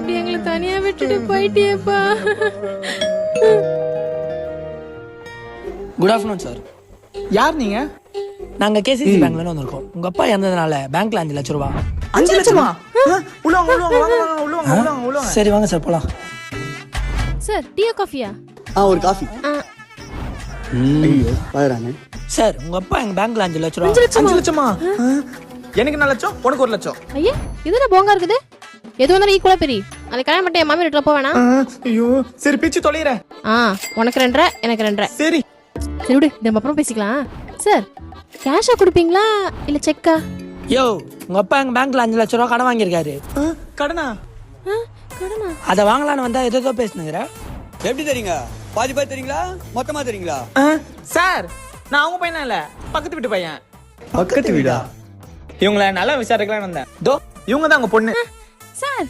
இப்படி எங்களை தனியா விட்டுட்டு போயிட்டியேப்பா. Good afternoon sir. யார் நீங்க? நாங்க கேசிசி பேங்க்ல இருந்து வந்திருக்கோம். உங்க அப்பா இறந்ததுனால பேங்க்ல 5 லட்சம் ரூபாய். 5 லட்சமா? உள்ள வாங்க. சரி வாங்க சார் போலாம். சார் டீயா காஃபியா? ஒரு காஃபி. ஐயோ பாருங்க சார் உங்க அப்பா எங்க பேங்க்ல 5 லட்சம் ரூபாய். 5 லட்சமா? எனக்கு 4 லட்சம், உனக்கு 1 லட்சம். ஐயா இதுல போங்கா இருக்குது. எது வந்தாலும் ஈக்குவலா பெரி. அதை கல்யாணம் மட்டும் என் மாமி வீட்டுல போவேனா? ஐயோ சரி பிச்சு தொலைறேன். உனக்கு 2.5 எனக்கு 2.5. சரி சரி விடு, நம்ம அப்புறம் பேசிக்கலாம். சார் கேஷா கொடுப்பீங்களா இல்ல செக்கா? யோ உங்க அப்பா எங்க பேங்க்ல 5 லட்சம் ரூபாய் கடன் வாங்கியிருக்காரு. கடனா? கடனா? அதை வாங்கலான்னு வந்தா ஏதோ பேசுனுங்கிற. எப்படி தெரியுங்க? பாதி பாதி தெரியுங்களா மொத்தமா தெரியுங்களா? சார் நான் அவங்க பையனா இல்ல, பக்கத்து வீட்டு பையன். பக்கத்து வீடா? இவங்கள நல்லா விசாரிக்கலாம் வந்தேன். இவங்க தான் உங்க பொண்ணு. சார்